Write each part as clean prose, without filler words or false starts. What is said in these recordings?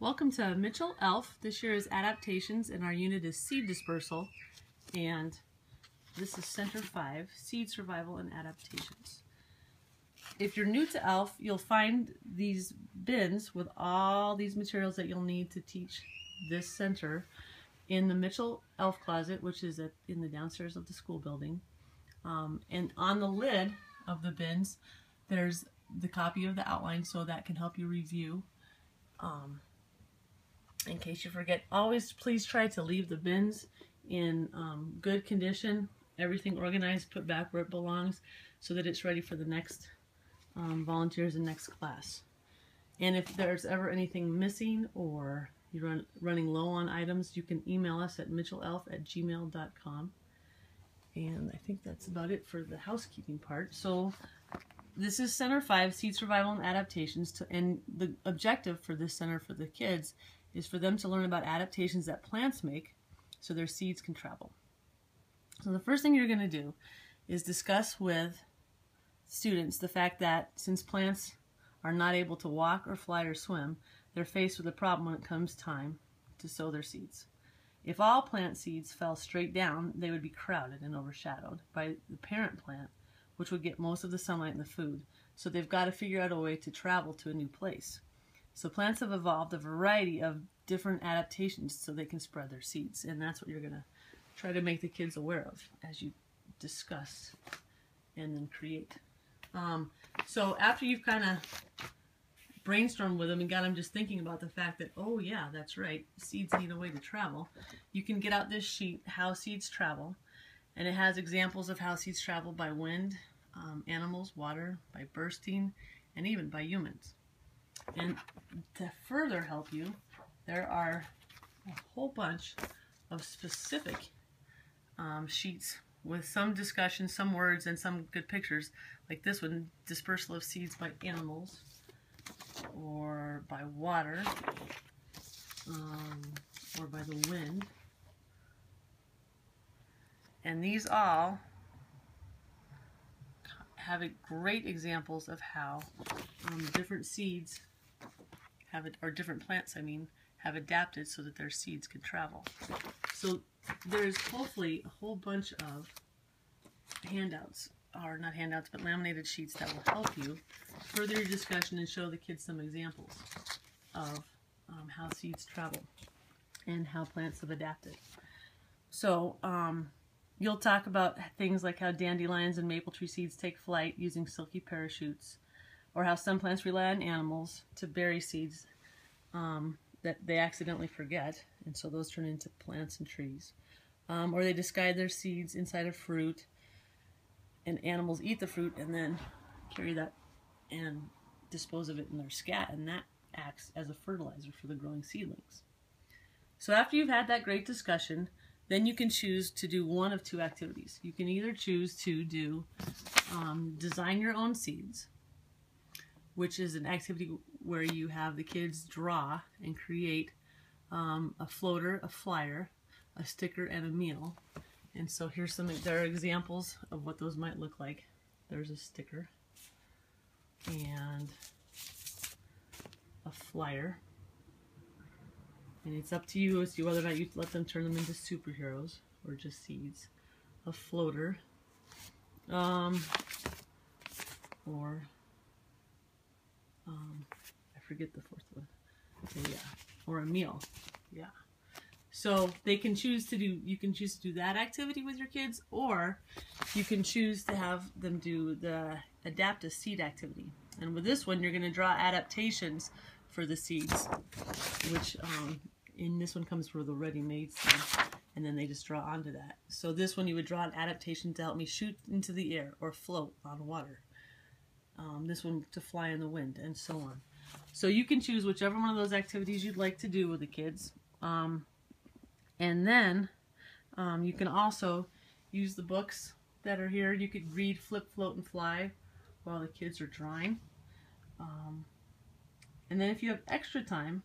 Welcome to Mitchell Elf. This year is Adaptations and our unit is Seed Dispersal, and this is Center 5, Seed Survival and Adaptations. If you're new to Elf, you'll find these bins with all these materials that you'll need to teach this center in the Mitchell Elf Closet, which is in the downstairs of the school building. And on the lid of the bins, there's the copy of the outline, so that can help you review. In case you forget, always please try to leave the bins in good condition, everything organized, put back where it belongs, so that it's ready for the next volunteers and next class. And if there's ever anything missing or you're running low on items, you can email us at mitchellelf@gmail.com. And I think that's about it for the housekeeping part. So this is Center 5, Seed Survival and Adaptations, and the objective for this center for the kids is for them to learn about adaptations that plants make so their seeds can travel. So the first thing you're going to do is discuss with students the fact that since plants are not able to walk or fly or swim, they're faced with a problem when it comes time to sow their seeds. If all plant seeds fell straight down, they would be crowded and overshadowed by the parent plant, which would get most of the sunlight and the food. So they've got to figure out a way to travel to a new place. So plants have evolved a variety of different adaptations so they can spread their seeds, and that's what you're going to try to make the kids aware of as you discuss and then create. So after you've kind of brainstormed with them and got them just thinking about the fact that, oh yeah, that's right, seeds need a way to travel, you can get out this sheet, How Seeds Travel, and it has examples of how seeds travel by wind, animals, water, by bursting, and even by humans. And to further help you, there are a whole bunch of specific sheets with some discussion, some words, and some good pictures, like this one, Dispersal of Seeds by Animals, or by water, or by the wind. And these all have great examples of how different seeds or different plants, have adapted so that their seeds can travel. So there's hopefully a whole bunch of handouts, or not handouts, but laminated sheets that will help you further your discussion and show the kids some examples of how seeds travel and how plants have adapted. So you'll talk about things like how dandelions and maple tree seeds take flight using silky parachutes, or how some plants rely on animals to bury seeds that they accidentally forget, and so those turn into plants and trees. Or they disguise their seeds inside of fruit, and animals eat the fruit and then carry that and dispose of it in their scat, and that acts as a fertilizer for the growing seedlings. So after you've had that great discussion, then you can choose to do one of two activities. You can either choose to do design your own seeds, which is an activity where you have the kids draw and create a floater, a flyer, a sticker, and a meal. And so there are examples of what those might look like. There's a sticker and a flyer. And it's up to you as to whether or not you let them turn them into superheroes or just seeds. A floater, I forget the fourth one. Okay, yeah, or a meal. Yeah. So you can choose to do that activity with your kids, or you can choose to have them do the adapt a seed activity. And with this one, you're going to draw adaptations for the seeds, which in this one comes with a ready-made seed, and then they just draw onto that. So this one, you would draw an adaptation to help me shoot into the air or float on water. This one to fly in the wind, and so on. So you can choose whichever one of those activities you'd like to do with the kids. And then you can also use the books that are here. You could read Flip, Float, and Fly while the kids are drawing. And then if you have extra time,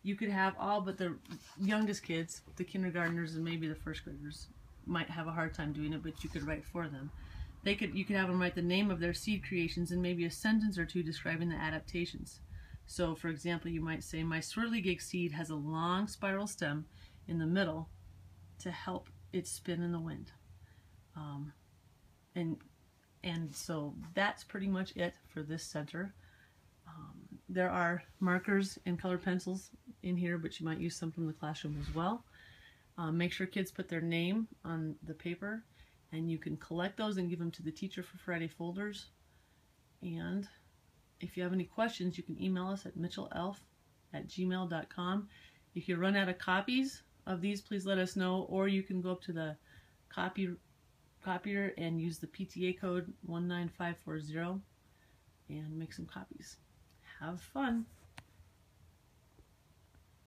you could have all but the youngest kids, the kindergartners and maybe the first graders, might have a hard time doing it, but you could write for them. You could have them write the name of their seed creations and maybe a sentence or two describing the adaptations. So for example, you might say, my swirligig seed has a long spiral stem in the middle to help it spin in the wind. And so that's pretty much it for this center. There are markers and colored pencils in here, but you might use some from the classroom as well. Make sure kids put their name on the paper, and you can collect those and give them to the teacher for Friday folders. And if you have any questions, you can email us at mitchellelf@gmail.com. If you run out of copies of these, please let us know, or you can go up to the copier and use the PTA code 19540 and make some copies. Have fun!